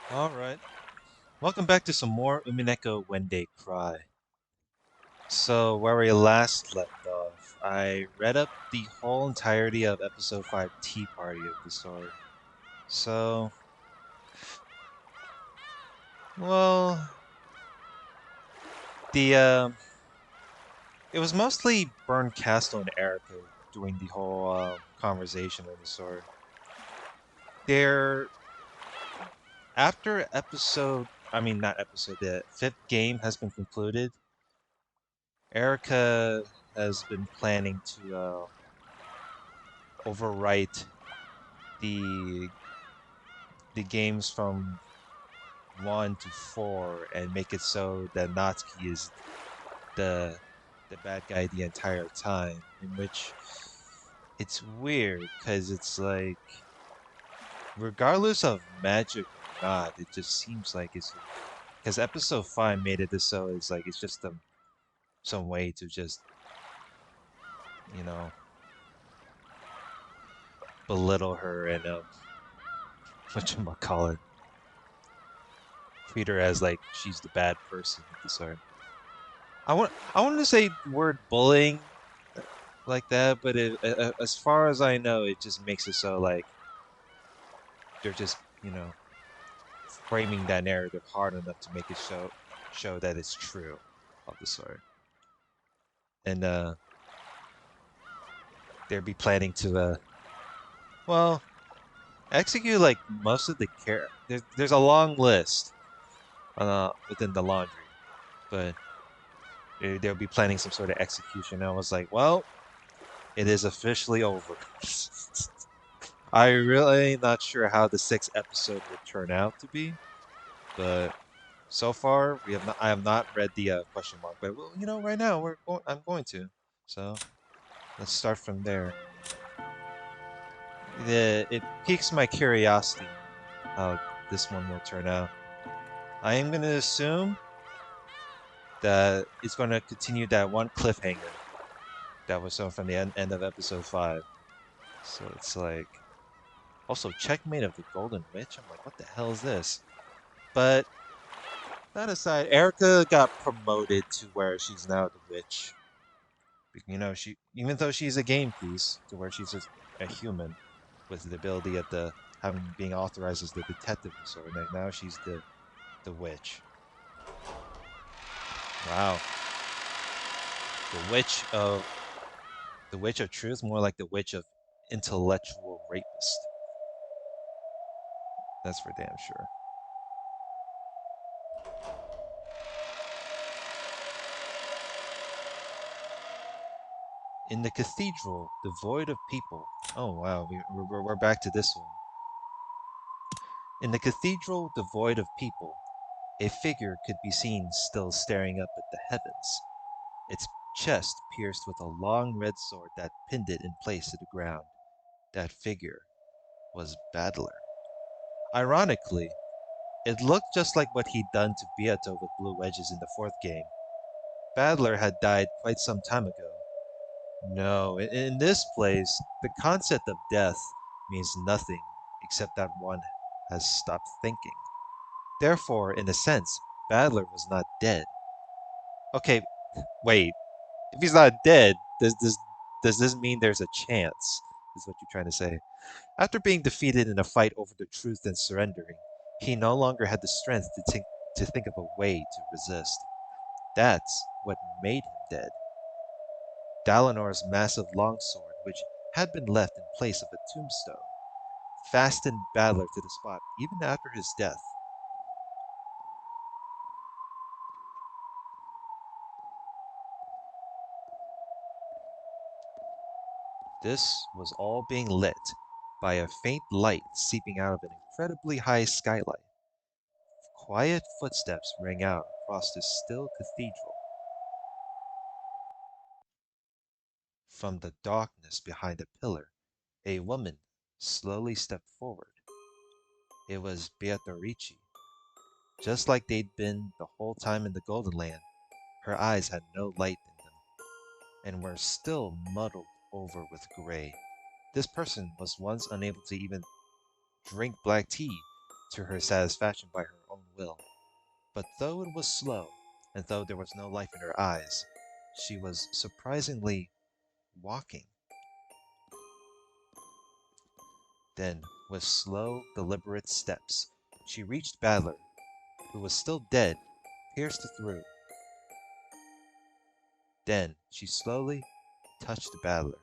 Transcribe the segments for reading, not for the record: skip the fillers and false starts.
Alright. Welcome back to some more Umineko When They Cry. So, where we last left off, I read up the whole entirety of episode 5 Tea Party of the story. So, well, the it was mostly Burn Castle and Erica doing the whole conversation of the story. They're after episode, I mean not episode, the fifth game has been concluded. Erica has been planning to overwrite the the games from 1 to 4 and make it so that Natsuki is the the bad guy the entire time. In which it's weird because it's like regardless of magic or not, it just seems like it's because episode 5 made it so it's like it's just some way to just you know belittle her and whatchamacallit, treat her as like she's the bad person of the story. I wanted to say word bullying like that, but as far as I know, it just makes it so like they're just framing that narrative hard enough to make it show that it's true of the story, and they'll be planning to well execute like most of the care. There's a long list within the laundry, but they'll be planning some sort of execution. And I was like, well, it is officially over. I really not sure how the sixth episode will turn out to be, but so far we have not. I have not read the question mark, but well, right now I'm going to. So let's start from there. It piques my curiosity how this one will turn out. I am going to assume that it's going to continue that one cliffhanger that was shown from the end of episode 5. So it's like also checkmate of the Golden Witch. I'm like, what the hell is this? But that aside, Erica got promoted to where she's now the witch. She even though she's a game piece to where she's just a human with the ability at the having being authorized as the detective sort of thing. Now she's the witch. Wow, the witch of truth, more like the witch of intellectual rapist. That's for damn sure. In the cathedral, devoid of people. Oh wow, we're back to this one. In the cathedral, devoid of people, a figure could be seen still staring up at the heavens, its chest pierced with a long red sword that pinned it in place to the ground. That figure was Battler. Ironically, it looked just like what he'd done to Beato with blue wedges in the fourth game. Battler had died quite some time ago. No, in this place, the concept of death means nothing except that one has stopped thinking. Therefore, in a sense, Battler was not dead. Okay, wait. If he's not dead, does this mean there's a chance? Is what you're trying to say. After being defeated in a fight over the truth and surrendering, he no longer had the strength to think of a way to resist. That's what made him dead. Dalinor's massive longsword, which had been left in place of a tombstone, fastened Battler to the spot even after his death. This was all being lit by a faint light seeping out of an incredibly high skylight. Quiet footsteps rang out across the still cathedral. From the darkness behind a pillar, a woman slowly stepped forward. It was Beatrice. Just like they'd been the whole time in the Golden Land, her eyes had no light in them, and were still muddled over with gray. This person was once unable to even drink black tea, to her satisfaction by her own will. But though it was slow, and though there was no life in her eyes, she was surprisingly walking. Then, with slow, deliberate steps, she reached Badler, who was still dead, pierced through. Then she slowly touched Badler.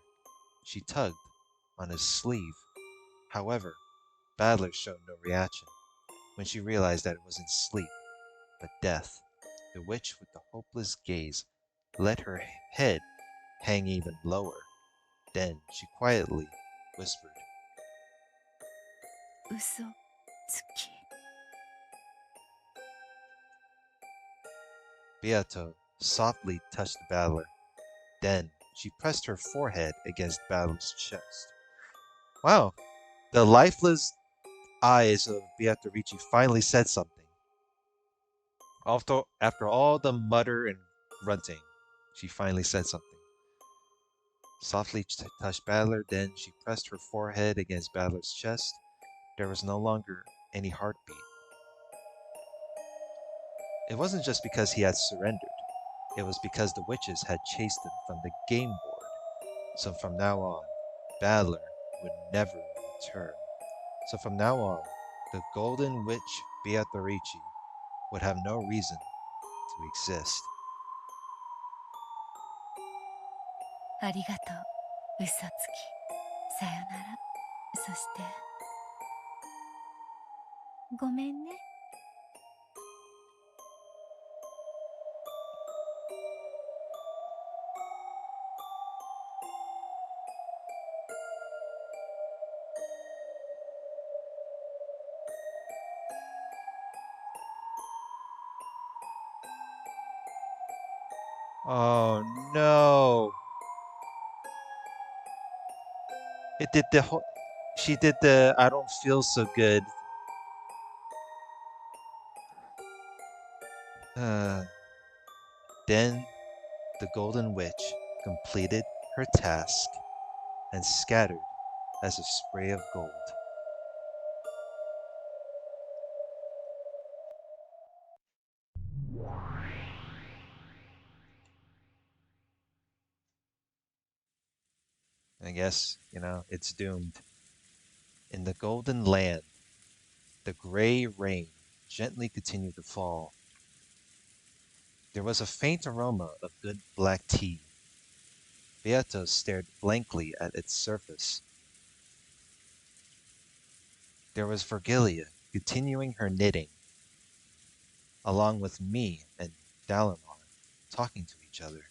She tugged on his sleeve. However, Badler showed no reaction. When she realized that it wasn't sleep, but death, the witch with the hopeless gaze let her head hang even lower. Then she quietly whispered. 嘘つき Beato softly touched Badler. Then she pressed her forehead against Badler's chest. Wow, the lifeless eyes of Beatrice finally said something. After all the mutter and grunting, she finally said something. Softly touched Badler, then she pressed her forehead against Badler's chest. There was no longer any heartbeat. It wasn't just because he had surrendered. It was because the witches had chased him from the game board. So from now on, Badler would never return. So from now on, the Golden Witch Beatrice would have no reason to exist. ありがとう嘘つきさよならそしてごめんね Oh no! It did the whole. She did the I don't feel so good. Then the Golden Witch completed her task and scattered as a spray of gold. I guess, it's doomed. In the Golden Land, the gray rain gently continued to fall. There was a faint aroma of good black tea. Beato stared blankly at its surface. There was Virgilia continuing her knitting, along with me and Dalinar talking to each other.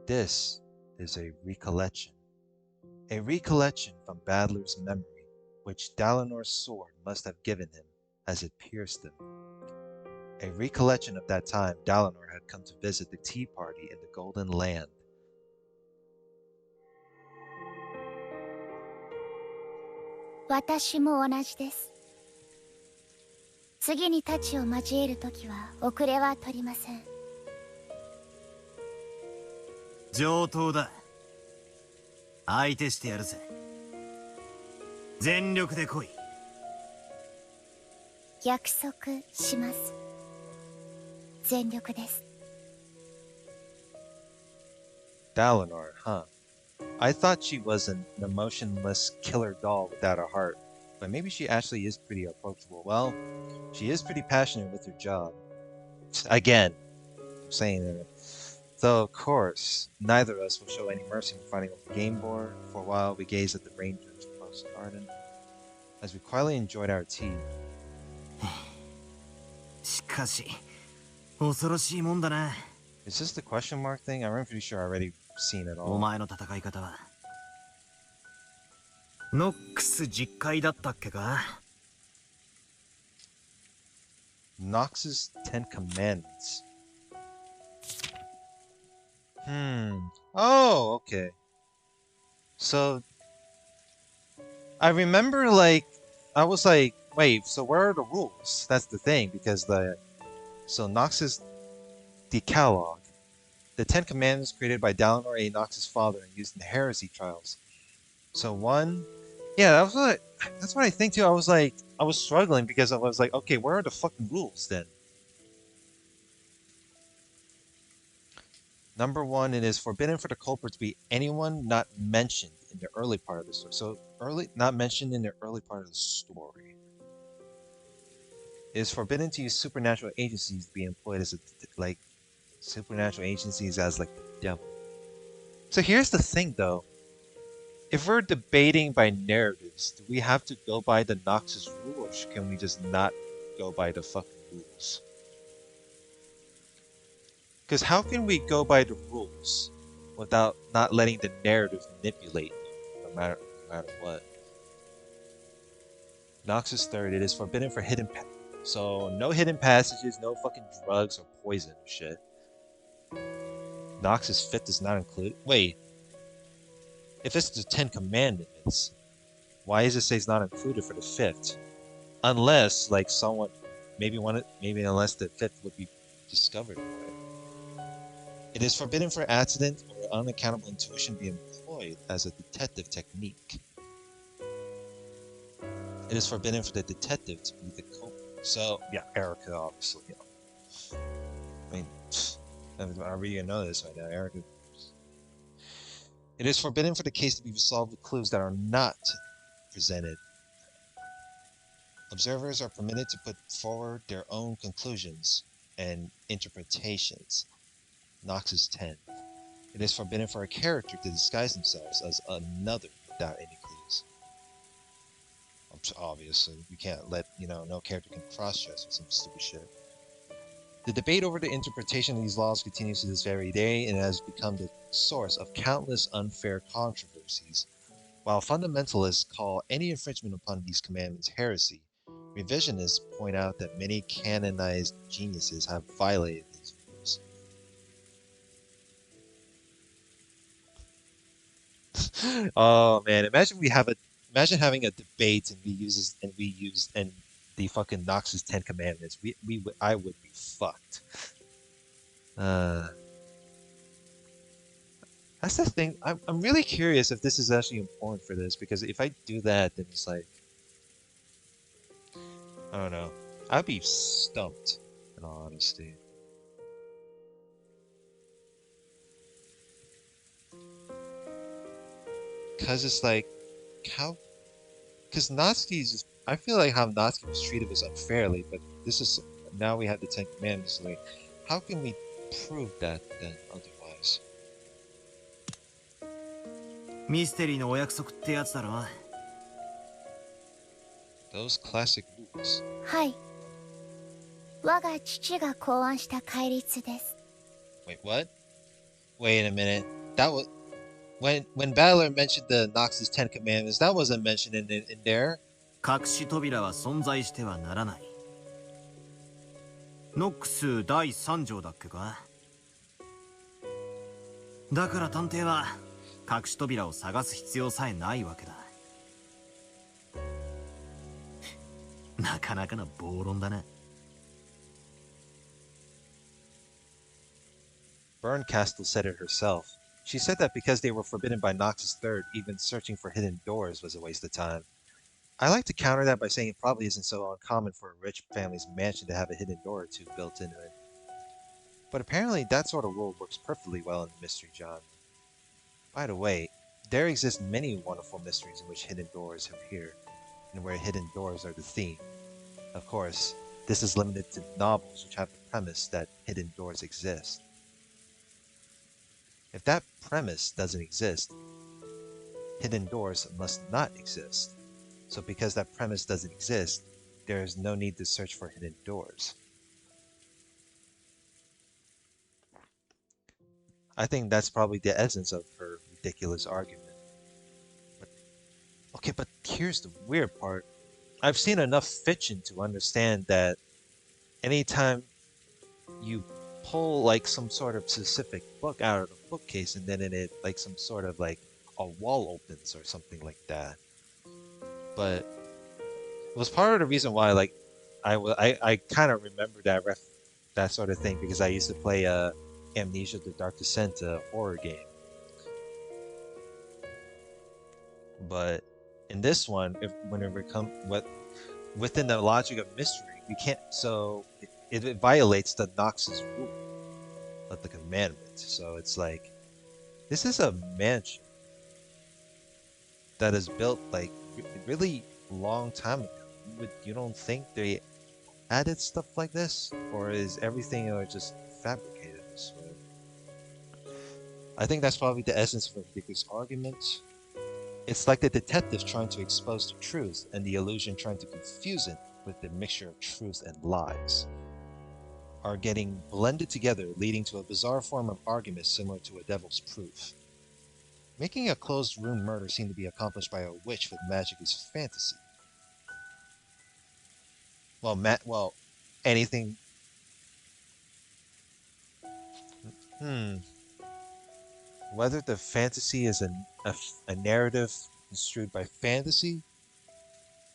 This is a recollection from Badler's memory, which Dalinar's sword must have given him as it pierced him. A recollection of that time Dalinar had come to visit the tea party in the Golden Land. 私も同じです。次に太刀を交えるときは遅れは取りません。上等だ。相手してやるぜ。全力で来い。約束します。全力です。Dalinar, huh? I thought she was an emotionless killer doll without a heart, but maybe she actually is pretty approachable. Well, she is pretty passionate with her job. Again, I'm saying that. Though, of course, neither of us will show any mercy in fighting over the game board. For a while, we gazed at the ranger's close garden as we quietly enjoyed our tea. しかし、恐ろしいもんだな。Is this the question mark thing? I'm pretty sure I already seen it all. お前の戦い方は。ノックス実会だったっけか Knox's 10 Commandments. Oh, okay. So, I remember, I was like, wait, so where are the rules? That's the thing, because so Knox's Decalogue, the 10 Commandments created by Dalinar A. Knox's father and used in heresy trials. So 1, Yeah, that's what I think too. I was struggling because I was like, okay, where are the fucking rules then? Number one, it is forbidden for the culprit to be anyone not mentioned in the early part of the story. So early, not mentioned in the early part of the story. It is forbidden to use supernatural agencies to be employed as like supernatural agencies as like the devil. So here's the thing, though. If we're debating by narratives, do we have to go by the Knox's rule, or can we just not go by the fucking rules? Because how can we go by the rules without not letting the narrative manipulate you, no matter what? Knox's third, it is forbidden for so no hidden passages, no fucking drugs or poison or shit. Knox's fifth does not include. Wait, if it's the Ten Commandments, why does it say it's not included for the fifth? Unless, like, someone maybe unless the fifth would be discovered. It is forbidden for accident or unaccountable intuition to be employed as a detective technique. It is forbidden for the detective to be the culprit. So, yeah, Erica, obviously. You know. I mean, I really know this right now, Erica. It is forbidden for the case to be resolved with clues that are not presented. Observers are permitted to put forward their own conclusions and interpretations. Knox's 10. It is forbidden for a character to disguise themselves as another without any clues. Obviously, we can't let, no character can cross-dress with some stupid shit. The debate over the interpretation of these laws continues to this very day and has become the source of countless unfair controversies. While fundamentalists call any infringement upon these commandments heresy, revisionists point out that many canonized geniuses have violated these rules. Oh man, imagine having a debate and we used and the fucking Knox's Ten Commandments. I would be fucked. Uh, that's the thing. I'm really curious if this is actually important for this, because if I do that, then it's like, I don't know. I'd be stumped, in all honesty. Cause it's like, how? Cause Natsuki's, I feel like how Natsuki was treated was unfairly, but this is now we have the Ten Commandments. Like, how can we prove that then otherwise? ミステリーのお約束ってやつだろ。 Those classic rules. はい。我が父が考案した戒律です。 Wait, what? Wait a minute. That was when Battler mentioned the Knox's Ten Commandments. That wasn't mentioned in there. 隠し扉は存在してはならない。ノックス第3条だっけか。だから探偵は隠し扉を探す必要さえないわけだ。なかなかな暴論だな。Berncastle said it herself. She said that because they were forbidden by Knox's third, even searching for hidden doors was a waste of time. I like to counter that by saying it probably isn't so uncommon for a rich family's mansion to have a hidden door or two built into it. But apparently that sort of rule works perfectly well in the mystery genre. By the way, there exist many wonderful mysteries in which hidden doors appear, and where hidden doors are the theme. Of course, this is limited to novels which have the premise that hidden doors exist. If that premise doesn't exist, hidden doors must not exist. So because that premise doesn't exist, there is no need to search for hidden doors. I think that's probably the essence of her ridiculous argument. But, okay, but here's the weird part. I've seen enough fiction to understand that anytime you pull like some sort of specific book out of the bookcase and then it like some sort of like a wall opens or something like that. But it was part of the reason why like I kind of remember that sort of thing because I used to play Amnesia: The Dark Descent horror game. But In this one, if whenever it come what within the logic of mystery, we can't. So it violates the Knox's rule of the commandment. So it's like this is a mansion that is built like really long time ago. You don't think they added stuff like this, or is everything just fabricated this way? I think that's probably the essence of Ridiculous argument. It's like the detective trying to expose the truth and the illusion trying to confuse it with the mixture of truth and lies are getting blended together, leading to a bizarre form of argument similar to a devil's proof. Making a closed room murder seem to be accomplished by a witch with magic is fantasy. Well, anything. Hmm. Whether the fantasy is a narrative construed by fantasy,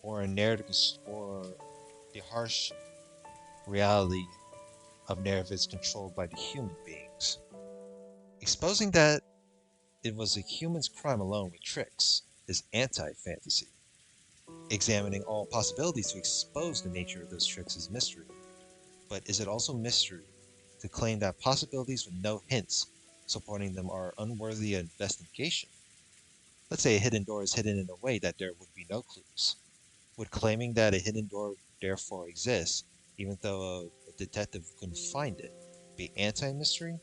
or a narrative, or the harsh reality of narrative is controlled by the human beings. Exposing that it was a human's crime alone with tricks is anti-fantasy. Examining all possibilities to expose the nature of those tricks is mystery. But is it also mystery to claim that possibilities with no hints supporting them are unworthy of investigation? Let's say a hidden door is hidden in a way that there would be no clues. Would claiming that a hidden door therefore exists, even though a detective couldn't find it, be anti-mystery?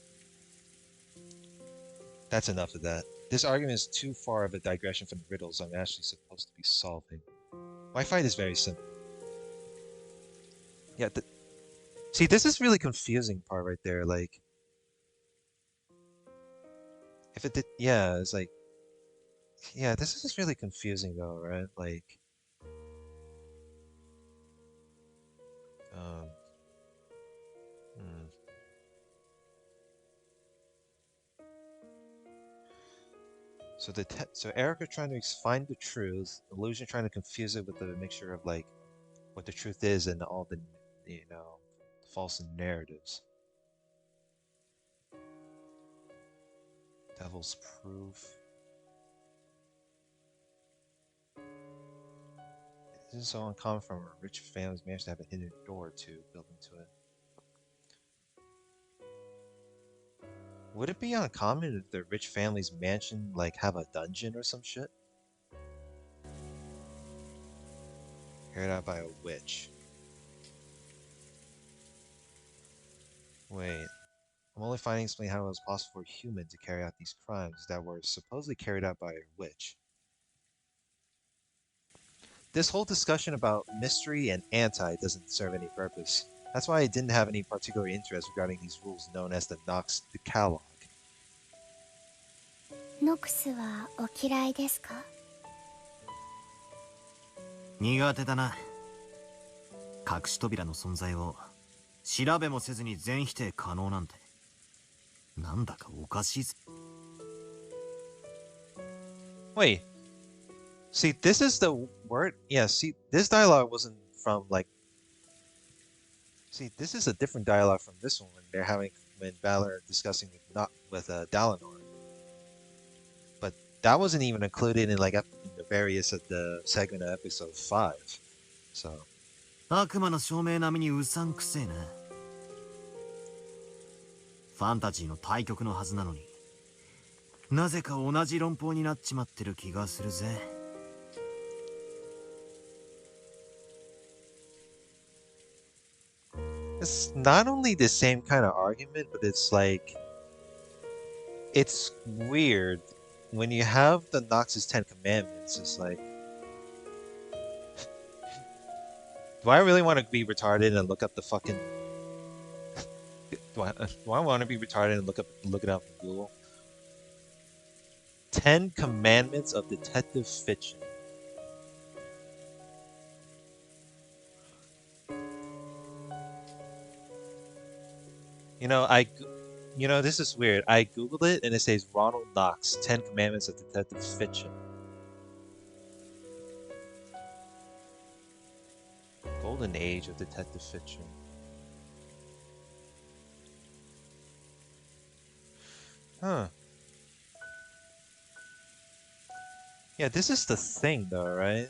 That's enough of that. This argument is too far of a digression from the riddles I'm actually supposed to be solving. My fight is very simple. Yeah, see, this is really confusing part right there. Like, if it did, yeah, it's like, yeah, this is really confusing though, right? Like, um, hmm. So Erica trying to find the truth, Illusion trying to confuse it with a mixture of like what the truth is and all the false narratives. Devil's proof. This is so uncommon from a rich family's managed to have a hidden door to built into it. Would it be uncommon if the rich family's mansion like have a dungeon or some shit? Carried out by a witch. Wait, I'm only finding explain how it was possible for a human to carry out these crimes that were supposedly carried out by a witch. This whole discussion about mystery and anti doesn't serve any purpose. That's why I didn't have any particular interest regarding these rules known as the Knox Decalogue. ノクスはお嫌いですか？苦手だな。隠し扉の存在を調べもせずに全否定可能なんてなんだかおかしいぞ。Wait, see, this is the word. Yeah, see, this dialogue wasn't from like. See, this is a different dialogue from this one when they're having when Valor discussing with Dalinor. But that wasn't even included in like in the various of the segment of episode 5. So 悪魔の証明並みにうさんくせえな。ファンタジーの対極のはずなのになぜか同じ論法になっちまってる気がするぜ。it's not only the same kind of argument, but it's like it's weird when you have the Knox's 10 Commandments. It's like, do I really want to be retarded and look up the fucking? Do I want to be retarded and look it up on Google? 10 Commandments of Detective Fiction. You know, this is weird. I googled it and it says Ronald Knox, 10 Commandments of Detective Fiction. Golden Age of Detective Fiction. Huh. Yeah, this is the thing though, right?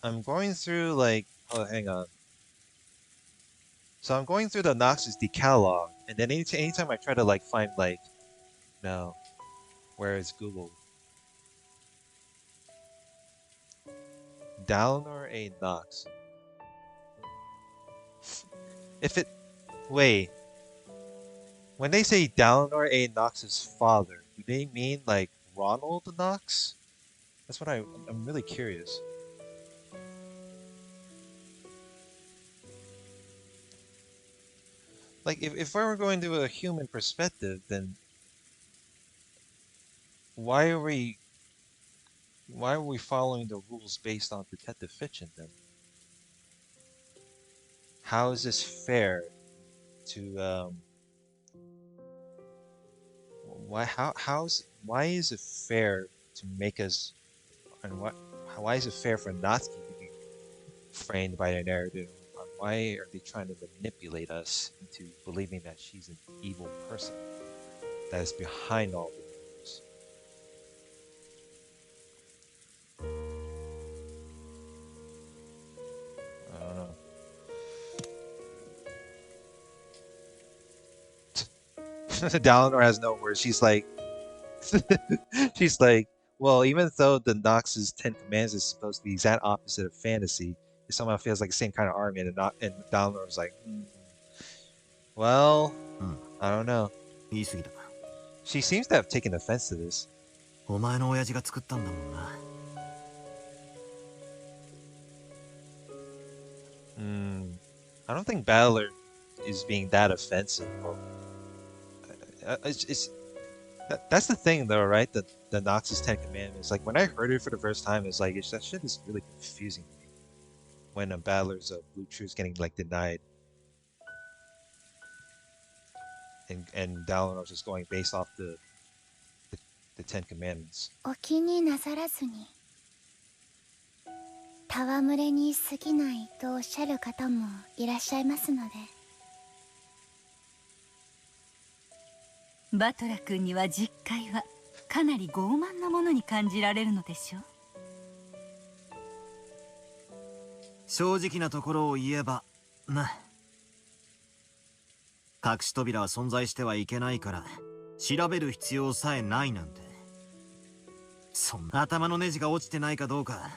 I'm going through like, oh, hang on. So I'm going through the Knox's Decalogue, and then anytime I try to like find like, no, where is Google? Dalinar A. Knox. If it, wait, when they say Dalinar A. Knox's father, do they mean like Ronald Knox? That's what I'm really curious. Like, if I were going to a human perspective, then why are we why are we following the rules based on detective fiction then? How is this fair to why is it fair to make us and why is it fair for Natsuki to be framed by the narrative? And why are they trying to manipulate us into believing that she's an evil person that is behind all the murders? I don't know. Dalinar has no words. She's like, well, even though the Nox's Ten Commands is supposed to be the exact opposite of fantasy, it somehow feels like the same kind of army, and not and Dalinar like, well, I don't know. 言い過ぎた。She seems to have taken offense to this. お前の親父が作ったんだもんな。I don't think Battler is being that offensive. It's that's the thing though, right? The Nox's Ten Commandments. Like when I heard it for the first time, it's like that shit is really confusing to me. When a Battler's Blue True's getting like denied, and Dalinar's just going based off the Ten Commandments. お気になさらずに。戯れに過ぎないとおっしゃる方もいらっしゃいますので。バトラ君には実会はかなり傲慢なものに感じられるのでしょう。正直なところを言えばな。隠し扉は存在してはいけないから調べる必要さえないなんて。そんな頭のネジが落ちてないかどうか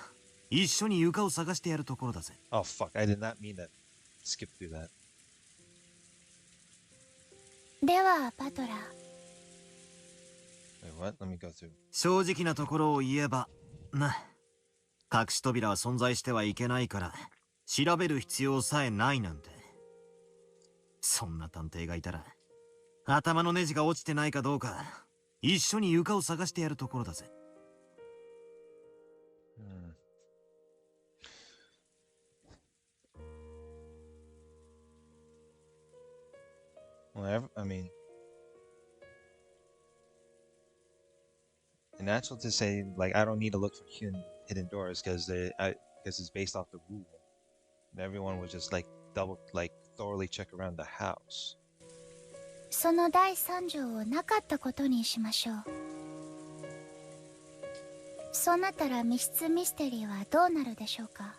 一緒に床を探してやるところだぜ。Oh fuck! I did not mean to skip through that. ではバトラー。Wait, what? Let me go through. 正直なところを言えばな。隠し扉は存在してはいけないから調べる必要さえないなんて。そんな探偵がいたら頭のネジが落ちてないかどうか一緒に床を探してやるところだぜ。Well, I mean, it's natural to say like I don't need to look for hidden doors because it's based off the rule, and everyone would just like thoroughly check around the house. その第3条をなかったことにしましょう。そうなったら密室ミステリーはどうなるでしょうか。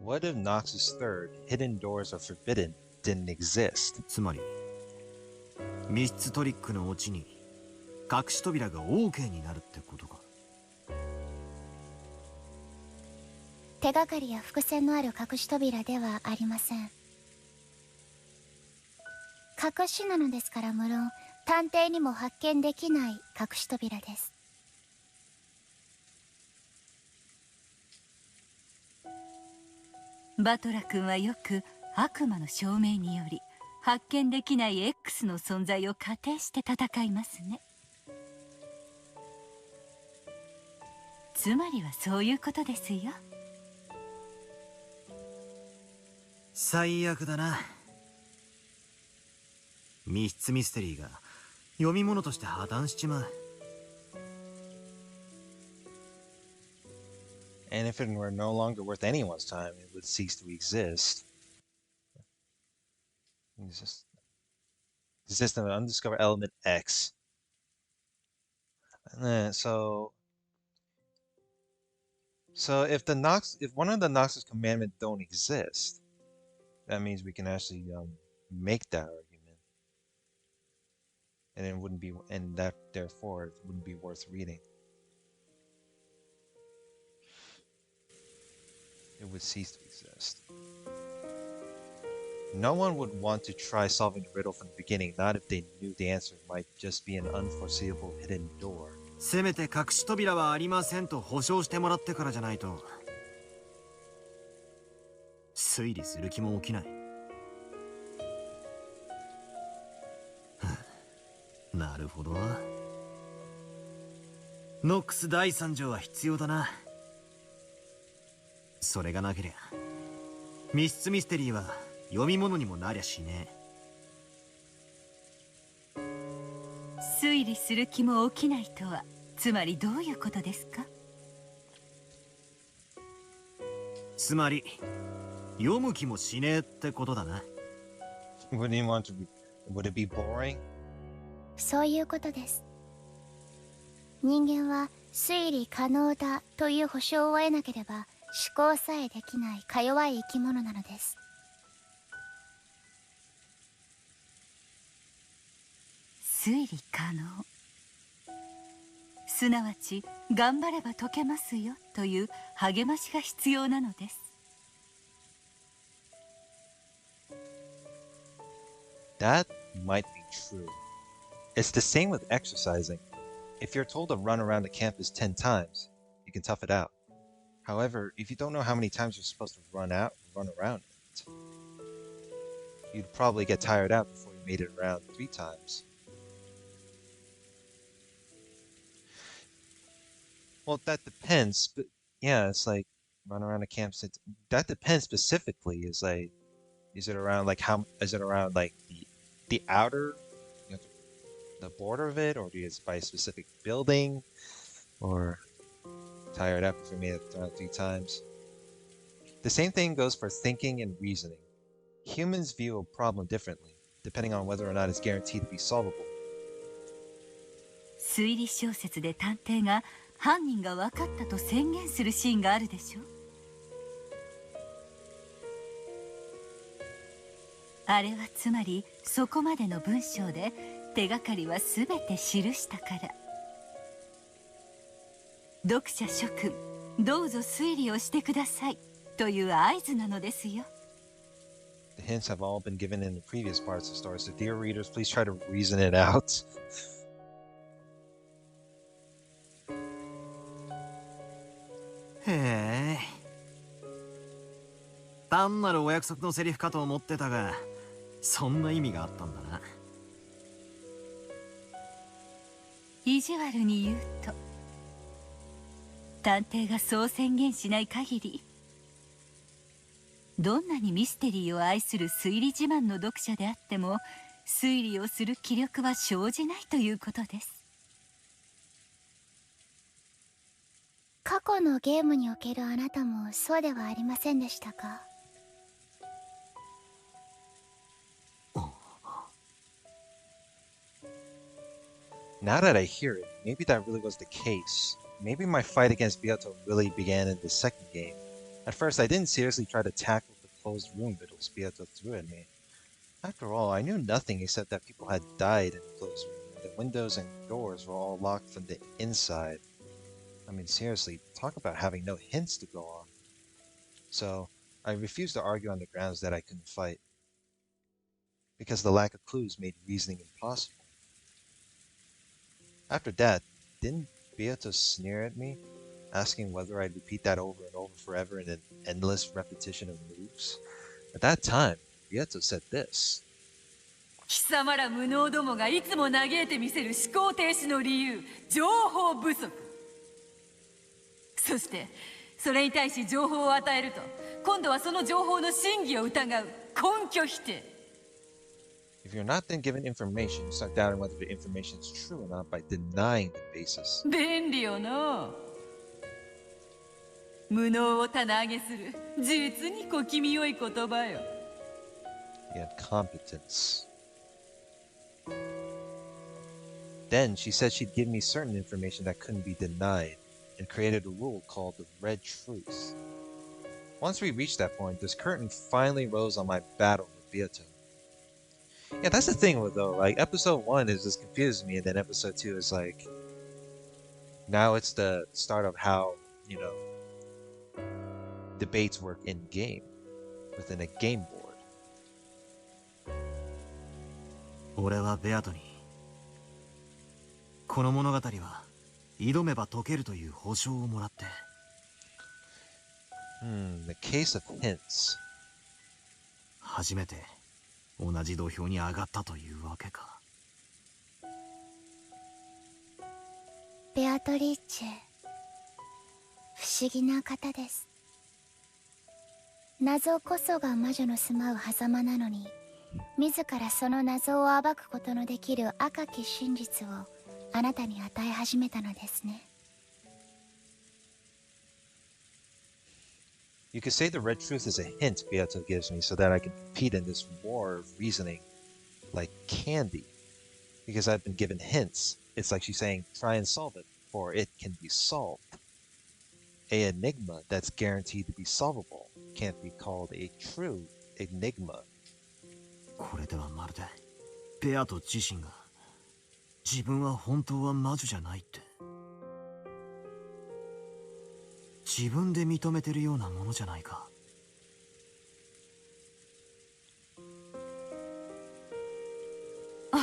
What if Knox's third, hidden doors are forbidden, didn't exist? つまり密室トリックのオチに隠し扉が OK になるってことか。手がかりや伏線のある隠し扉ではありません。隠しなのですから無論探偵にも発見できない隠し扉です。バトラ君はよく悪魔の証明により発見できない X の存在を仮定して戦いますね。つまりはそういうことですよ。最悪だな。密室ミステリーが読み物として破綻しちまう。And if it were no longer worth anyone's time, it would cease to exist. Exist an undiscovered element X. So if one of the Knox's commandments don't exist, that means we can actually make that argument, and it wouldn't be, and that therefore it wouldn't be worth reading. It would cease to exist. No one would want to try solving the riddle from the beginning, not if they knew the answer might just be an unforeseeable hidden door. せめて隠し扉はありませんと保証してもらってからじゃないと推理する気も起きない。なるほど。ノックス第3条は必要だな。それがなけりゃ密室ミステリーは読み物にもなりゃしねえ。推理する気も起きないとはつまりどういうことですか？つまり読む気もしねえってことだな。Would it be boring? そういうことです。人間は推理可能だという保証を得なければ思考さえできないか弱い生き物なのです。推理可能、すなわち頑張れば解けますよという励ましが必要なのです。That might be true. It's the same with exercising. If you're told to run around the campus 10 times, you can tough it out. However, if you don't know how many times you're supposed to run around it, you'd probably get tired out before you made it around 3 times. Well, that depends, but yeah, it's like run around the campus. That depends specifically. Is it around like the outer, you know, the border of it, or is it by a specific building, or tired out if you made it around 3 times? The same thing goes for thinking and reasoning. Humans view a problem differently, depending on whether or not it's guaranteed to be solvable. 推理小説で探偵が犯人が分かったと宣言するシーンがあるでしょ。あれはつまりそこまでの文章で手がかりは全て記したから。読者諸君、どうぞ推理をしてくださいという合図なのですよ。The hints have all been given in the previous parts of the story, so dear readers, please try to reason it out. へえ。単なるお約束のセリフかと思ってたが、そんな意味があったんだな。意地悪に言うと、探偵がそう宣言しない限り、どんなにミステリーを愛する推理自慢の読者であっても推理をする気力は生じないということです。過去のゲームにおけるあなたもそうではありませんでしたか？Now that I hear it, maybe that really was the case. Maybe my fight against Beato really began in the second game. At first, I didn't seriously try to tackle the closed room riddles Beato threw at me. After all, I knew nothing except that people had died in the closed room, and the windows and doors were all locked from the inside. I mean, seriously, talk about having no hints to go on. So, I refused to argue on the grounds that I couldn't fight, because the lack of clues made reasoning impossible. After that, didn't Beato sneer at me, asking whether I'd repeat that over and over forever in an endless repetition of moves? At that time, Beato said this. 貴様ら無能どもがいつも嘆いてみせる思考停止の理由、情報不足。そして、それに対し情報を与えると、今度はその情報の真偽を疑う根拠否定。If you're not then given information, you start doubting whether the information is true or not by denying the basis. 便利よな。無能を棚上げする、実に小気味よい言葉よ。He had competence. Then she said she'd give me certain information that couldn't be denied, and created a rule called the Red Truth. Once we reached that point, this curtain finally rose on my battle with Beato. Yeah, that's the thing with though. Like episode 1 is just confusing me, and then episode 2 is like now it's the start of how, you know, debates work in game within a game board. 俺はベアトにこの物語は挑めば解けるという保証をもらって。The case of hints. 初めて同じ土俵に上がったというわけか。ベアトリーチェ、不思議な方です。謎こそが魔女の住まう狭間なのに、自らその謎を暴くことのできる赤き真実をあなたに与え始めたのですね。You could say the red truth is a hint Beato gives me so that I can compete in this war of reasoning like candy. Because I've been given hints. It's like she's saying, try and solve it, for it can be solved. A enigma that's guaranteed to be solvable can't be called a true enigma. これではまるでベアト自身が自分は本当は魔女じゃないって自分で認めてるようなものじゃないか。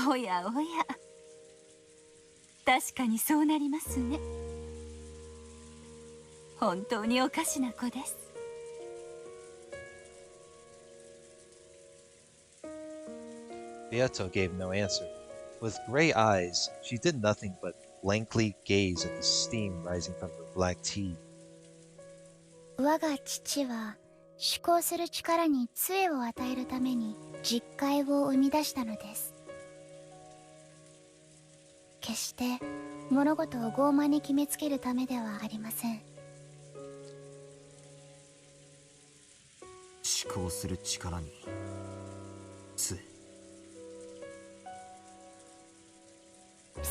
おやおや、確かにそうなりますね。本当におかしな子です。Beato gave no answer. With gray eyes, she did nothing but blankly gaze at the steam rising from her black tea. 我が父は思考する力に杖を与えるために実戒を生み出したのです。決して物事を傲慢に決めつけるためではありません。思考する力に杖。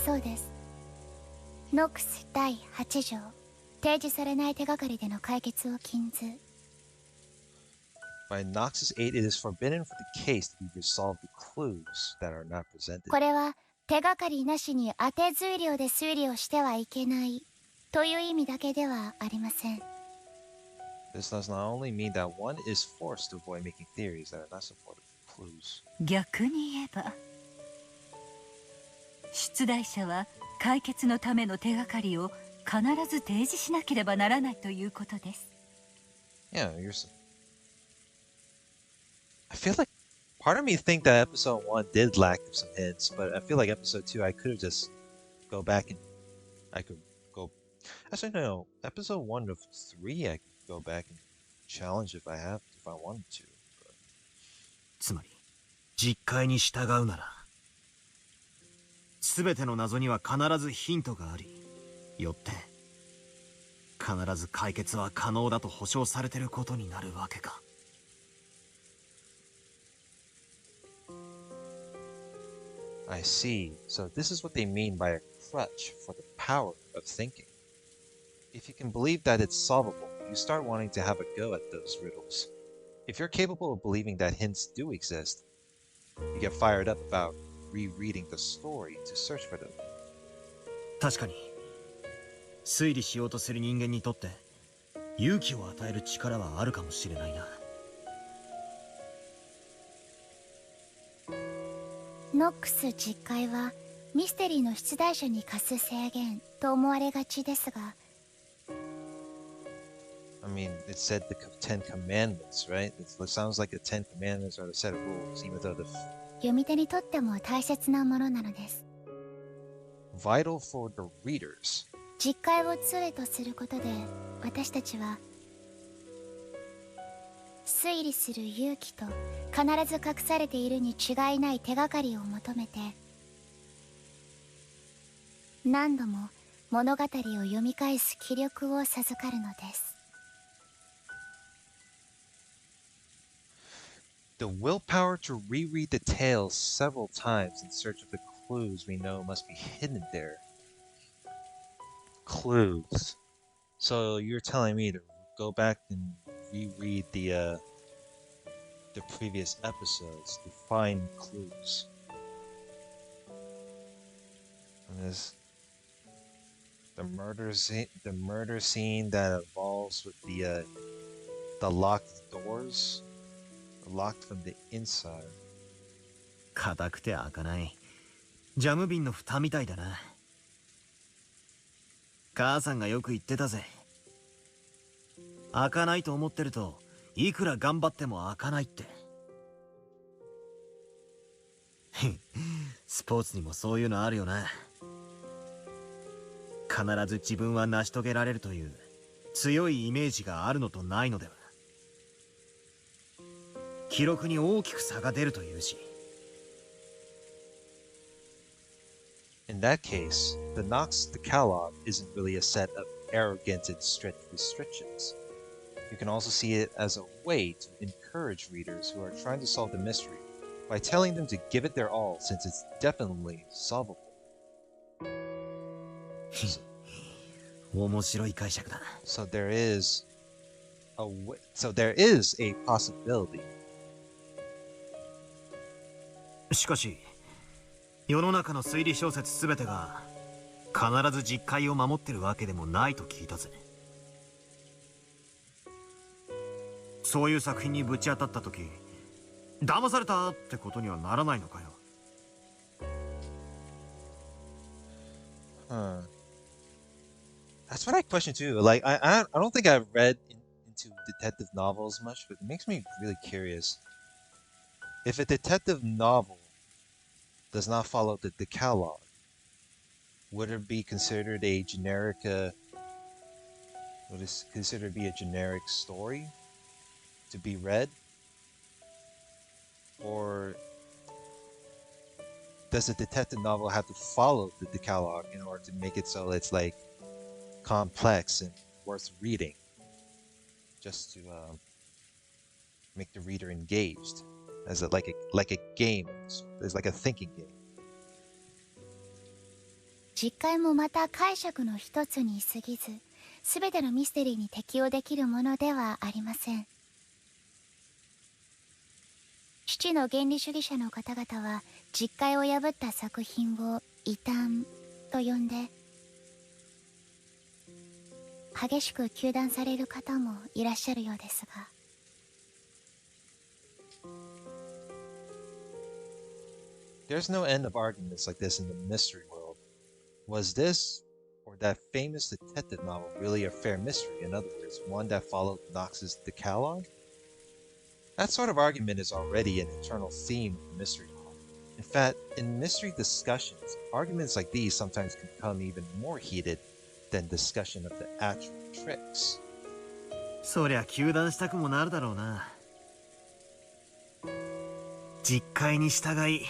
そうです。ノックス第8条、提示されない手がかりでの解決を禁ず。By Knox's aid, it is forbidden for the case to be resolved with clues that are not presented. これは手がかりなしに当て推理で推理をしてはいけないという意味だけではありません。This does not only mean that one is forced to avoid making theories that are not supported with clues. 逆に言えば、出題者は解決のための手がかりを必ず提示しなければならないということです。Yeah, I feel like part of me think that episode 1 did lack some hints, but I feel like episode 2 I could have just go back and I could go. Actually, no. Episode 1 of 3 I could go back and challenge if I wanted to. But... つまり実戒に従うなら全ての謎には必ずヒントがあり、よって必ず解決は可能だと保証されていることになるわけか。I see. So this is what they mean by a crutch for the power of thinking. If you can believe that it's solvable, you start wanting to have a go at those riddles. If you're capable of believing that hints do exist, you get fired up about rereading the story to search for them. 確かに推理しようとする人間にとって勇気を与える力はあるかもしれないな。ノックス実戒はミステリーの出題者に課す制限と思われがちですが、I mean, it said the Ten Commandments, right? It sounds like the Ten Commandments are a set of rules, even though the 読み手にとっても大切なものなのです。vital for the readers. 実戒を杖とすることで、私たちは推理する勇気と必ず隠されているに違いない手がかりを求めて、何度も物語を読み返す気力を授かるのです。The willpower to reread the tale several times in search of the clues we know must be hidden there. Clues. So you're telling me to go back and reread the previous episodes to find clues. And this the murder scene that involves with the locked doors, locked from the inside. 硬くて開かない。ジャム瓶の蓋みたいだな。母さんがよく言ってたぜ。開かないと思ってるといくら頑張っても開かないって。スポーツにもそういうのあるよな。必ず自分は成し遂げられるという強いイメージがあるのとないのでは。記録に大きく差が出るというし。In that case, the Knox Decalogue isn't really a set of arrogant and strict restrictions. You can also see it as a way to encourage readers who are trying to solve the mystery by telling them to give it their all since it's definitely solvable. 面白い解釈だ。So there is a possibility. しかし、世の中の推理小説すべてが必ず実戒を守ってるわけでもないと聞いたぜ。そういう作品にぶち当たった時、騙されたってことにはならないのかよ。That's what I question too. Like I don't think I've read into detective novels much, but it makes me really curious. If a detective novel does not follow the Decalogue, would it be considered a generic would it considered to be a generic story to be read? Or does a detective novel have to follow the Decalogue in order to make it so it's like complex and worth reading, just to make the reader engaged, as like a game? It's like a thinking game. 実戒もまた解釈の一つに過ぎず、すべてのミステリーに適用できるものではありません。父の原理主義者の方々は実戒を破った作品を異端と呼んで、激しく糾弾される方もいらっしゃるようですが。There's no end of arguments like this in the mystery world. Was this or that famous detective novel really a fair mystery? In other words, one that followed Knox's Decalogue? That sort of argument is already an eternal theme of the mystery world. In fact, in mystery discussions, arguments like these sometimes can become even more heated than discussion of the actual tricks. そりゃ糾弾したくもなるだろうな。実戒に従い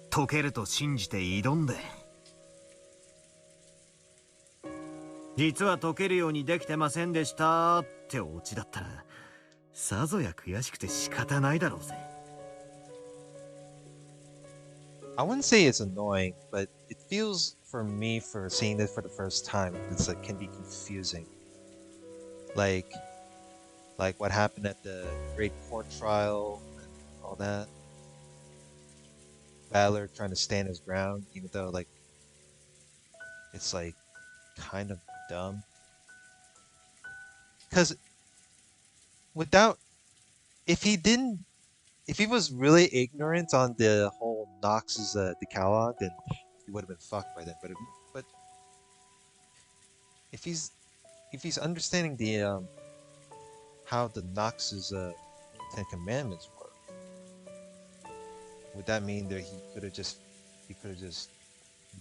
解けると信じて挑んで、実は解けるようにできてませんでしたってオチだったらさぞや悔しくて仕方ないだろうぜ。I wouldn't say it's annoying, but it feels for me, for seeing this for the first time, it's like can be confusing. Like what happened at the Great Court trial and all that. Balor trying to stand his ground, even though like it's like kind of dumb. Because if he was really ignorant on the whole Knox's Decalogue, then he would have been fucked by then. But if he's understanding the how the Knox's Ten Commandments work, would that mean that he could have just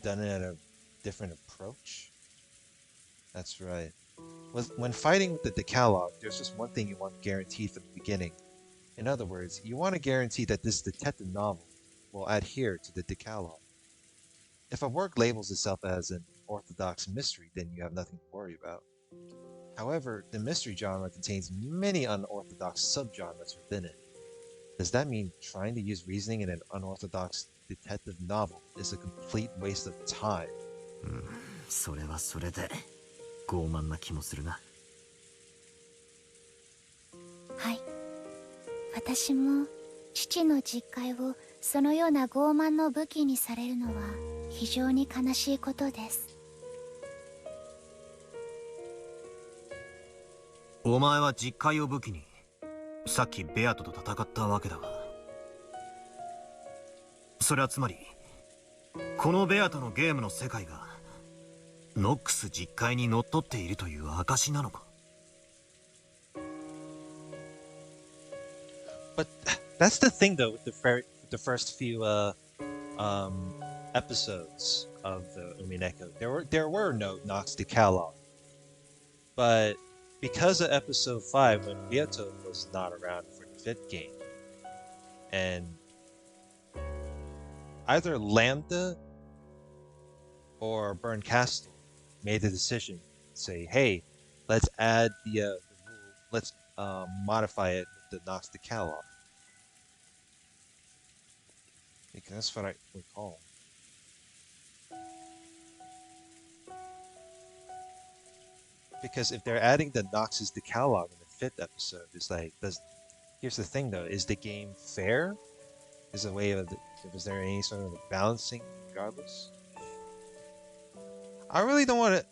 done it at a different approach? That's right. When fighting with the Decalogue, there's just one thing you want guaranteed from the beginning. In other words, you want to guarantee that this detective novel will adhere to the Decalogue. If a work labels itself as an orthodox mystery, then you have nothing to worry about. However, the mystery genre contains many unorthodox subgenres within it. Does that mean trying to use reasoning in an unorthodox detective novel is a complete waste of time. それはそれで傲慢な気もするな。はい。私も父の実戒をそのような傲慢の武器にされるのは非常に悲しいことです。お前は実戒を武器にさっきベアトと戦ったわけだが、それはつまりこのベアトのゲームの世界がノックス実戒にのっとっているという証なのか。 But that's the thing, though, with the first few episodes of the Umineko. There were no Knox Decalogue, but because of episode 5, when Beato was not around for the 5th game, and either Lambda or Burn Castle made the decision to say, "Hey, let's add the rule. Let's modify it with the Knox Decalogue." Because that's what I recall. Because if they're adding the Nox's Decalogue in the 5th episode, it's like, here's the thing though, is the game fair? Is a way of was there any sort of balancing regardless? I really don't want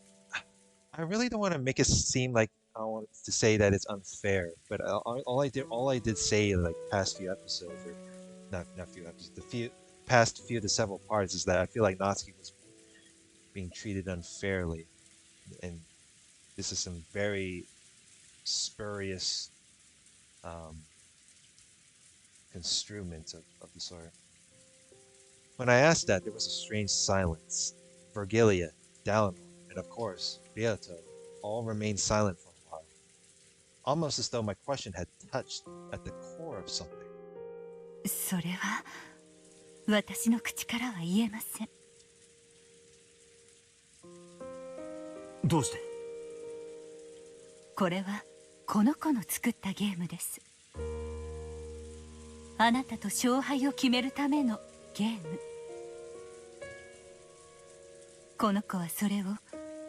to make it seem like I want to say that it's unfair, but all I did say in like past few episodes, or not few episodes, the past few to several parts, is that I feel like Natsuki was being treated unfairly, and this is some very spurious construement of the sort. When I asked that, there was a strange silence. Virgilia, Dallin, and of course, Beato all remained silent for a while, almost as though my question had touched at the core of something. それは私の口からは言えません。どうして？これはこの子の作ったゲームです。あなたと勝敗を決めるためのゲーム。この子はそれを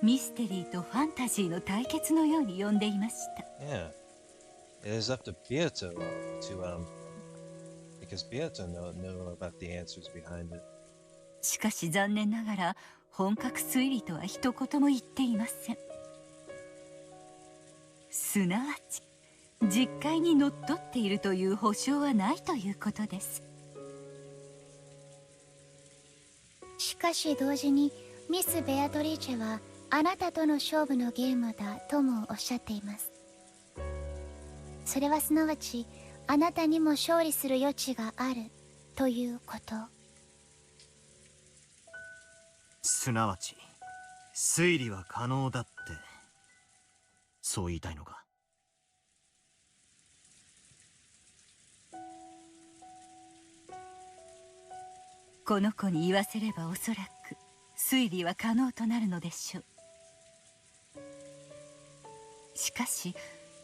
ミステリーとファンタジーの対決のように呼んでいました。Yeah, it is up to Beato to because Beato know about the answers behind it. しかし残念ながら本格推理とは一言も言っていません。すなわち実戒にのっとっているという保証はないということです。しかし同時にミス・ベアトリーチェはあなたとの勝負のゲームだともおっしゃっています。それはすなわちあなたにも勝利する余地があるということ。すなわち推理は可能だってそう言いたいのか。この子に言わせればおそらく推理は可能となるのでしょう。しかし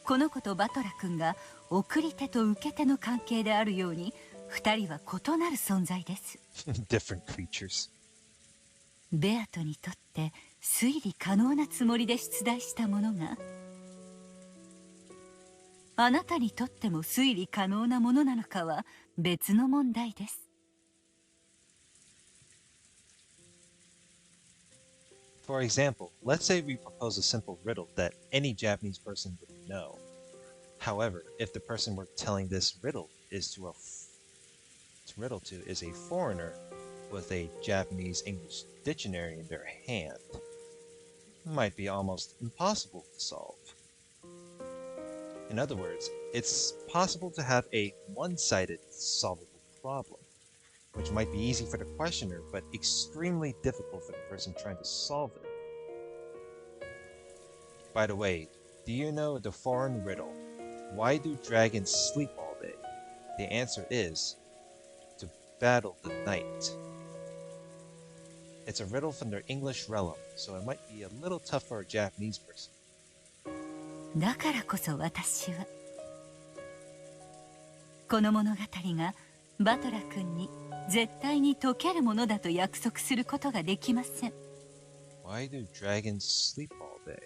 この子とバトラ君が送り手と受け手の関係であるように二人は異なる存在です。Different creatures. ベアトにとって推理可能なつもりで出題したものがあなたにとっても推理可能なものなのかは別の問題です。For example, let's say we propose a simple riddle that any Japanese person would know. However, if the person we're telling this riddle is riddle to is a foreigner with a Japanese-English dictionary in their hand, it might be almost impossible to solve. In other words, it's possible to have a one-sided solvable problem, which might be easy for the questioner, but extremely difficult for the person trying to solve it. By the way, do you know the foreign riddle, why do dragons sleep all day? The answer is, to battle the night. It's a riddle from their English realm, so it might be a little tough for a Japanese person. だからこそ私はこの物語がバトラ君に絶対に解けるものだと約束することができません。 Why do dragons sleep all day?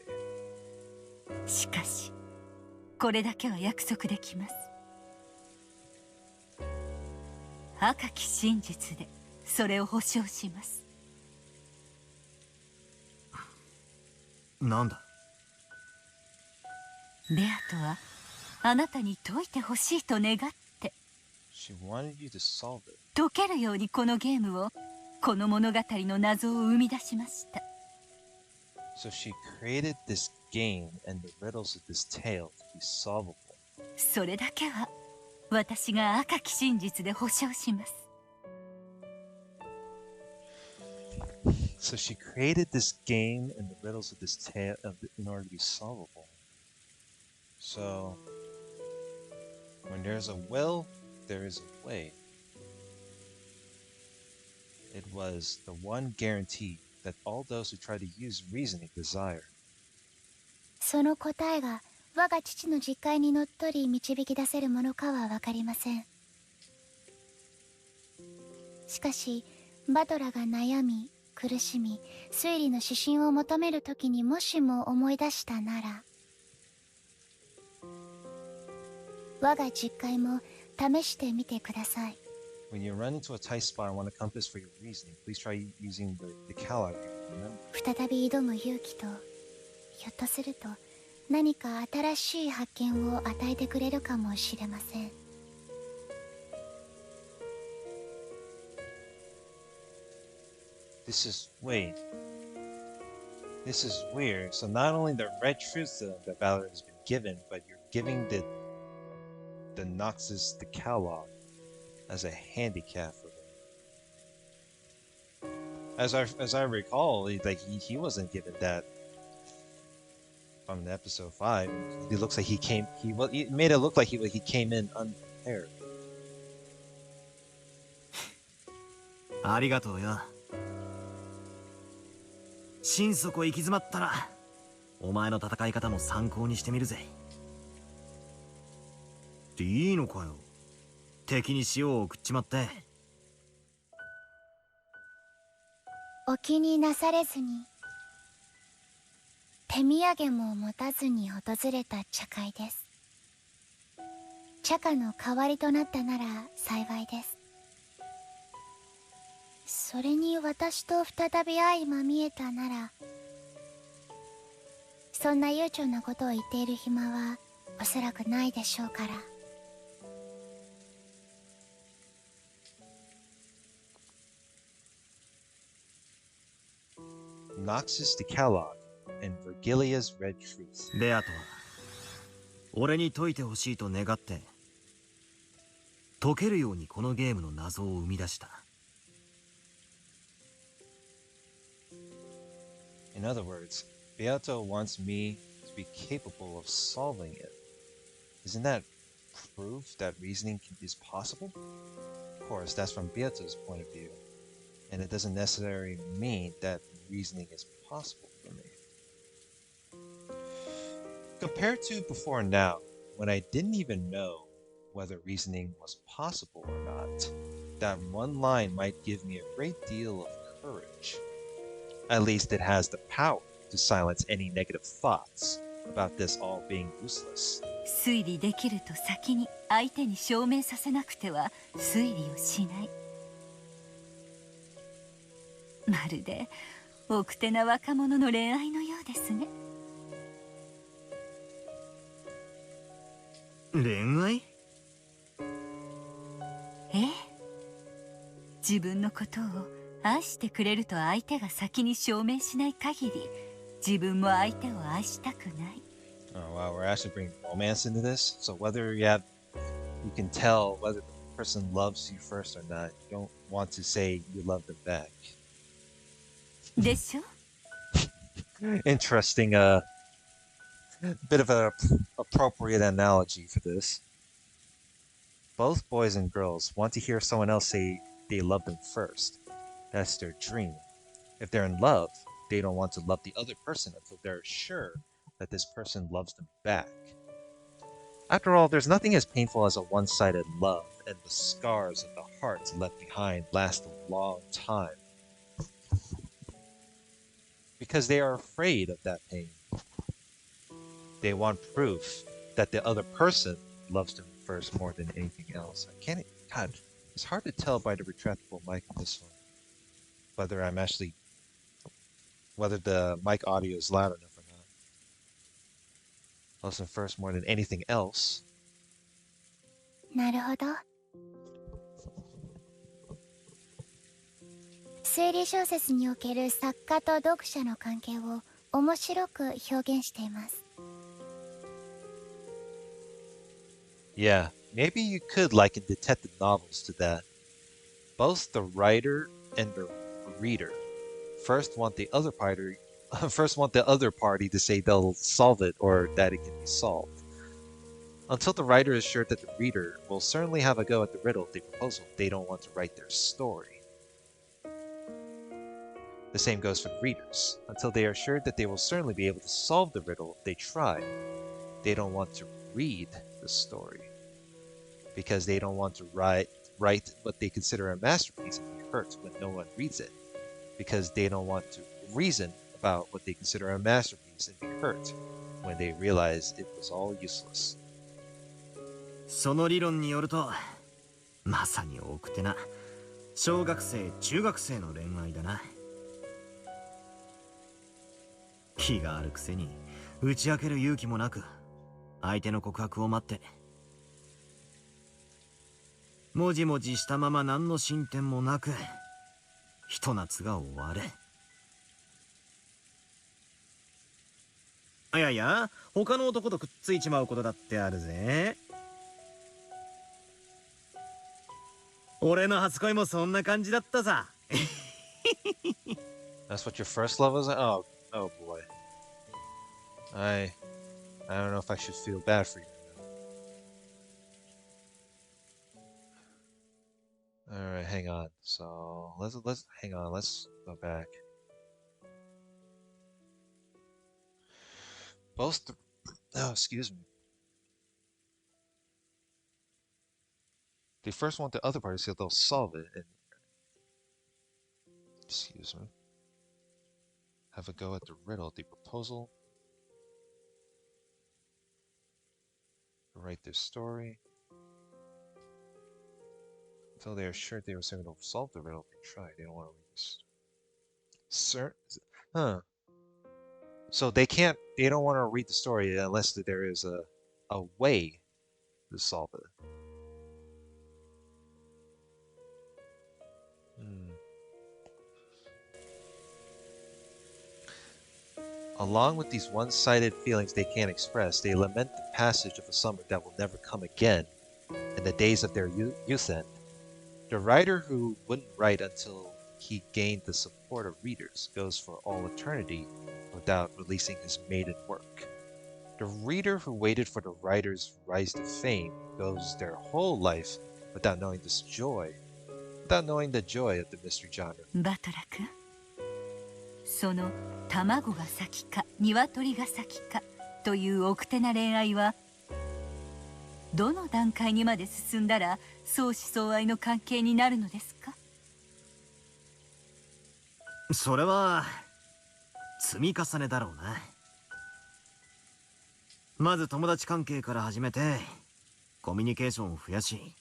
しかしこれだけは約束できます。赤き真実でそれを保証します。なんだ。ベアとはあなたに解いてほしいと願って She wanted you to solve it. 解けるようにこのゲームを、この物語の謎を生み出しました。 So she created this game and the riddles of this tale to be solvable. それだけは私が赤き真実で保証します。 So she created this game and the riddles of this tale in order to be solvable. So when there's a will, there is a way. It was the one guarantee that all those who try to use reasoning desire. その答えが我が父の実戒にのっとり導き出せるものかは分かりません。しかしバトラが悩み苦しみ推理の指針を求めるときにもしも思い出したなら、我が実戒も試してみてください。 When you run into a tight spot and want a compass for your reasoning, please try using the Decalogue. Remember. 再び挑む勇気と、ひょっとすると何か新しい発見を与えてくれるかもしれません。This is wait. This is weird. So not only the red truth that Valor has been given, but you're giving the Knox's Decalogue as a handicap for him. As I recall, he wasn't given that from the episode 5. It looks like he made it look like he came in unprepared. ありがとうよ。心底行き詰まったらお前の戦い方も参考にしてみるぜ。っていいのかよ、敵に塩を送っちまって。お気になされずに、手土産も持たずに訪れた茶会です。茶花の代わりとなったなら幸いです。それに私と再び相まみえたなら、そんな悠長なことを言っている暇はおそらくないでしょうから。Knox's Decalogue and Virgilia's Red Truth. ベアとは俺に解いてほしいと願って解けるようにこのゲームの謎を生み出した。In other words, Beato wants me to be capable of solving it. Isn't that proof that reasoning is possible? Of course, that's from Beato's point of view, and it doesn't necessarily mean that reasoning is possible for me. Compared to before now, when I didn't even know whether reasoning was possible or not, that one line might give me a great deal of courage. At least it has the power to silence any negative thoughts about this all being useless. 推理できると先に相手に証明させなくては推理をしない。まるで奥手な若者の恋愛のようですね。恋愛？ええ、自分のことを愛してくれると相手が先に証明しない限り、自分も相手を愛したくない。Oh wow, we're actually bringing romance into this. So whether you can tell whether the person loves you first or not. You don't want to say you love them back. でしょ? Interesting, bit of a appropriate analogy for this. Both boys and girls want to hear someone else say they love them first. That's their dream. If they're in love, they don't want to love the other person until they're sure that this person loves them back. After all, there's nothing as painful as a one-sided love and the scars of the hearts left behind last a long time. Because they are afraid of that pain. They want proof that the other person loves them first more than anything else. I can't. God, it's hard to tell by the retractable mic in this one whether the mic audio is loud enough or not. Loves them first more than anything else. なるほど。推理小説における作家と読者の関係を面白く表現しています。Yeah, maybe you could liken detective novels to that. Both the writer and the reader first want the other party to say they'll solve it or that it can be solved. Until the writer is sure that the reader will certainly have a go at the riddle of the proposal, they don't want to write their story. The same goes for the readers. Until they are sure that they will certainly be able to solve the riddle, they try. They don't want to read the story because they don't want to write what they consider a masterpiece and be hurt when no one reads it, because they don't want to reason about what they consider a masterpiece and be hurt when they realize it was all useless. その理論によると、まさに奥手な小学生中学生の恋愛だな。気があるくせに打ち明ける勇気もなく、相手の告白を待ってもじもじしたまま何の進展もなく、ひと夏が終わる。いやいや、他の男とくっついちまうことだってあるぜ。俺の初恋もそんな感じだったさ。That's what your first love was? Oh boy. I don't know if I should feel bad for you. All right, hang on. So let's hang on. Let's go back. Excuse me. They first want the other party to say they'll solve it, and excuse me. Have a go at the riddle, the proposal. Write their story. Until they are sure they were able to solve the riddle, they try. They don't want to read this. Sir, huh? So they don't want to read the story unless there is a way to solve it. Along with these one-sided feelings they can't express, they lament the passage of a summer that will never come again, and the days of their youth end. The writer who wouldn't write until he gained the support of readers goes for all eternity without releasing his maiden work. The reader who waited for the writer's rise to fame goes their whole life without knowing the joy of the mystery genre. バトラ君、その卵が先か鶏が先かという奥手な恋愛はどの段階にまで進んだら相思相愛の関係になるのですか？それは積み重ねだろうな。まず友達関係から始めてコミュニケーションを増やし、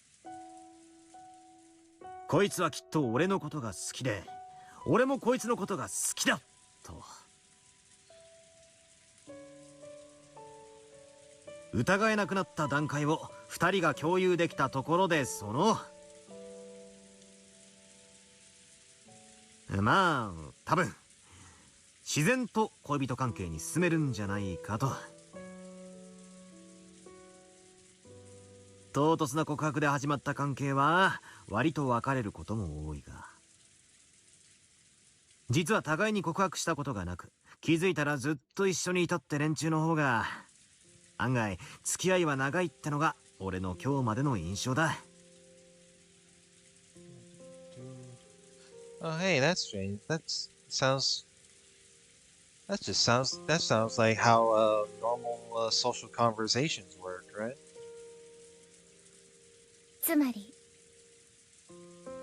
こいつはきっと俺のことが好きで俺もこいつのことが好きだと疑えなくなった段階を2人が共有できたところで、まあ多分自然と恋人関係に進めるんじゃないかと。唐突な告白で始まった関係は割と別れることも多いが、実は互いに告白したことがなく気づいたらずっと一緒にいたって連中の方が案外付き合いは長いってのが俺の今日までの印象だ。Oh, hey, that's strange. That sounds like how normal social conversations work, right? つまり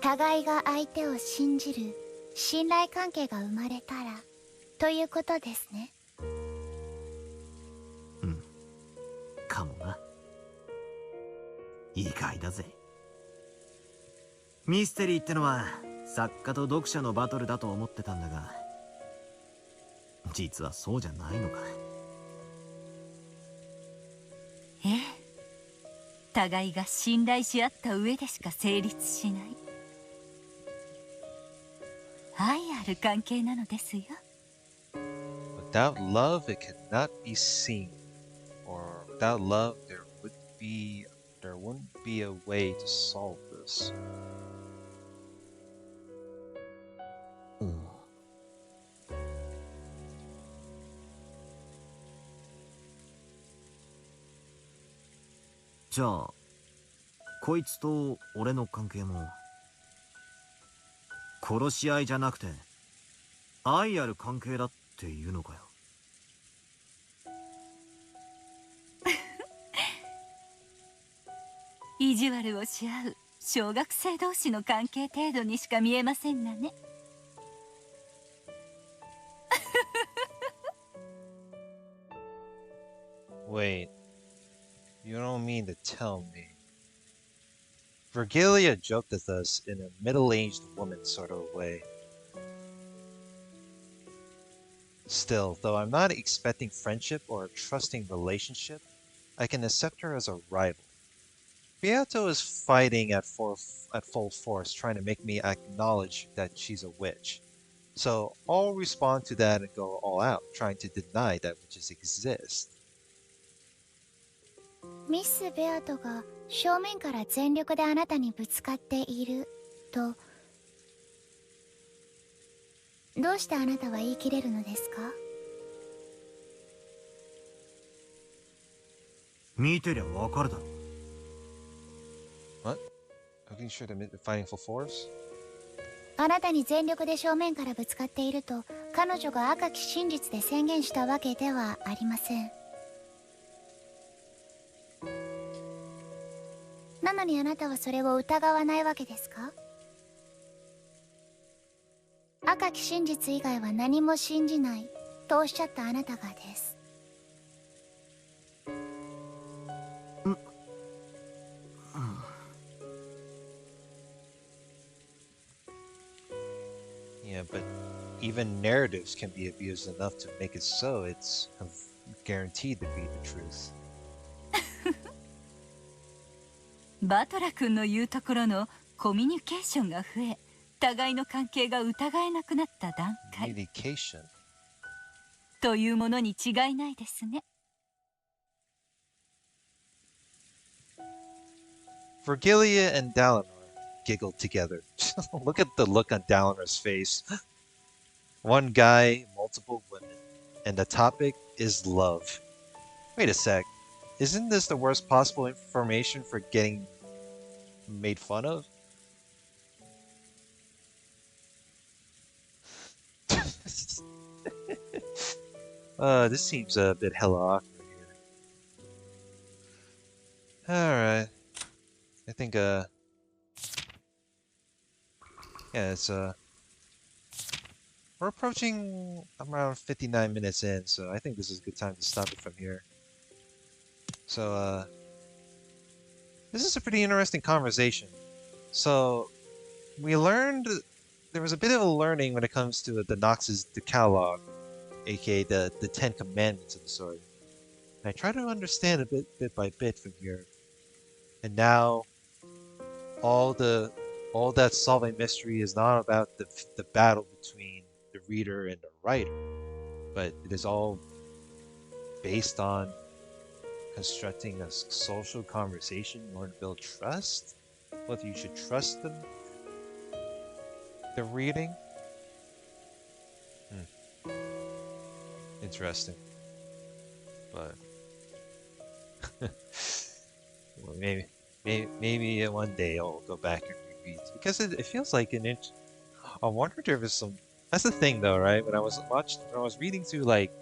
互いが相手を信じる信頼関係が生まれたらということですね。うん。かもな。意外だぜ。ミステリーってのは作家と読者のバトルだと思ってたんだが、実はそうじゃないのか。ええ、互いが信頼し合った上でしか成立しない愛ある関係なのですよ。 Without love, it cannot be seen. Or without love, there wouldn't be a way to solve this. うん。じゃあ、こいつと俺の関係も殺し合いじゃなくて愛ある関係だっていうのかよ。意地悪をし合う小学生同士の関係程度にしか見えませんがね。Wait, you don't mean to tell me. Virgilia joked with us in a middle-aged woman sort of way. Still, though I'm not expecting friendship or a trusting relationship, I can accept her as a rival. Beato is fighting at full force, trying to make me acknowledge that she's a witch. So I'll respond to that and go all out, trying to deny that witches exist. ミス・ベアトが正面から全力であなたにぶつかっていると、どうしてあなたは言い切れるのですか？見てりゃわかるだろ。What? Are you sure they're fighting full force? あなたに全力で正面からぶつかっていると彼女が赤き真実で宣言したわけではありません。なのにあなたはそれを疑わないわけですか？赤き真実以外は何も信じないとおっしゃったあなたがです。Yeah, but even narratives can be abused enough to make it so it's guaranteed to be the truth. バトラ君の言うところのコミュニケーションが増え、互いの関係が疑えなくなった段階 Communication. というものに違いないですね。Virgilia and Dalinar giggled together. Look at the look on Dalinar's face. One guy, multiple women, and the topic is love. Wait a sec. Isn't this the worst possible information for getting made fun of? This seems a bit hella awkward here. Alright. I think, yeah, it's, we're approaching around 59 minutes in, so I think this is a good time to stop it from here. So, this is a pretty interesting conversation. So, we learned, there was a bit of a learning when it comes to the Knox's Decalogue, aka the 10 Commandments of the sword. And I try to understand a bit by bit from here. And now, all that solving mystery is not about the battle between the reader and the writer, but it is all based on constructing a social conversation in order to build trust, whether you should trust the reading. Interesting, but well, maybe one day I'll go back and reread, because it feels like an inch. I wondered if there was some. That's the thing, though, right? When I was reading through like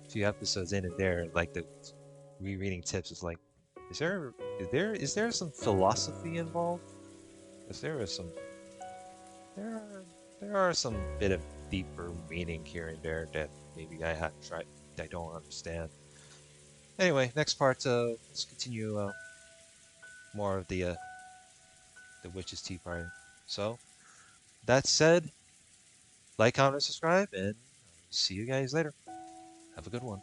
a few episodes in and there, like the rereading tips, it's like, is there some philosophy involved? Is there some there are some bit of deeper meaning here and there that maybe I don't understand. Anyway, next part. Let's continue more of the witch's tea party. So that said, like, comment, subscribe, and see you guys later. Have a good one.